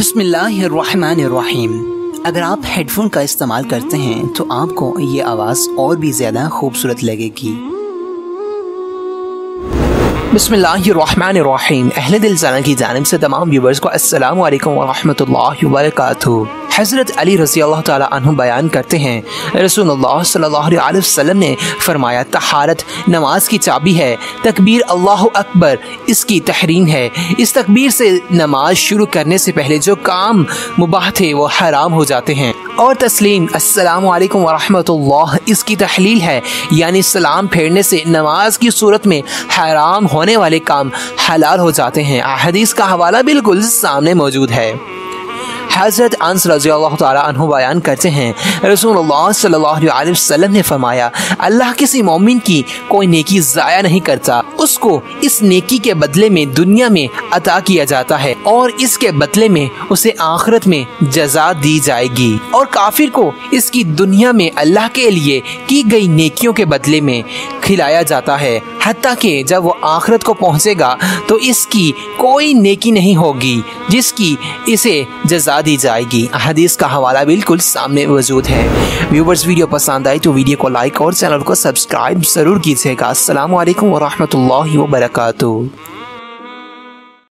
बिस्मिल्लाहिर्रहमानिर्रहीम। अगर आप हेडफोन का इस्तेमाल करते हैं तो आपको ये आवाज़ और भी ज़्यादा खूबसूरत लगेगी। बिस्मिल्लाहिर्रहमानिर्रहीम। अहले दिल चैनल की जानिब से तमाम व्यूवर्स को अस्सलामु अलैकुम वरहमतुल्लाहि वबरकातुहू। हज़रत अली रज़ी अल्लाह ताला अन्हु बयान करते हैं, रसूलुल्लाह सल्लल्लाहु अलैहि वसल्लम ने फरमाया, तहारत नमाज की चाबी है, तकबीर अल्लाहु अकबर इसकी तहरीम है। इस तकबीर से नमाज शुरू करने से पहले जो काम मुबाह थे वो हराम हो जाते हैं, और तस्लीम अस्सलामु अलैकुम वरहमतुल्लाह इसकी तहलील है, यानी सलाम फेरने से नमाज की सूरत में हराम होने वाले काम हलाल हो जाते हैं। हदीस का हवाला बिल्कुल सामने मौजूद है। हज़रत अनस रज़ियल्लाहु ताला अन्हु बयान करते हैं, रसूलुल्लाह सल्लल्लाहु अलैहि वसल्लम ने फरमाया, अल्लाह किसी मोमिन की कोई नेकी ज़ाया नहीं करता, उसको इस नेकी के बदले में दुनिया में अता किया जाता है और इसके बदले में उसे आखिरत में जज़ा दी जाएगी, और काफिर को इसकी दुनिया में अल्लाह के लिए की गई नेकियों के बदले में खिलाया जाता है, हत्ता कि जब वो आखिरत को पहुँचेगा तो इसकी कोई नेकी नहीं होगी जिसकी इसे जज़ा दी जाएगी। हदीस का हवाला बिल्कुल सामने मौजूद है। व्यूवर्स, वीडियो पसंद आई तो वीडियो को लाइक और चैनल को सब्सक्राइब जरूर कीजिएगा। अस्सलामु अलैकुम वरहमतुल्लाहि वबरकातुहू।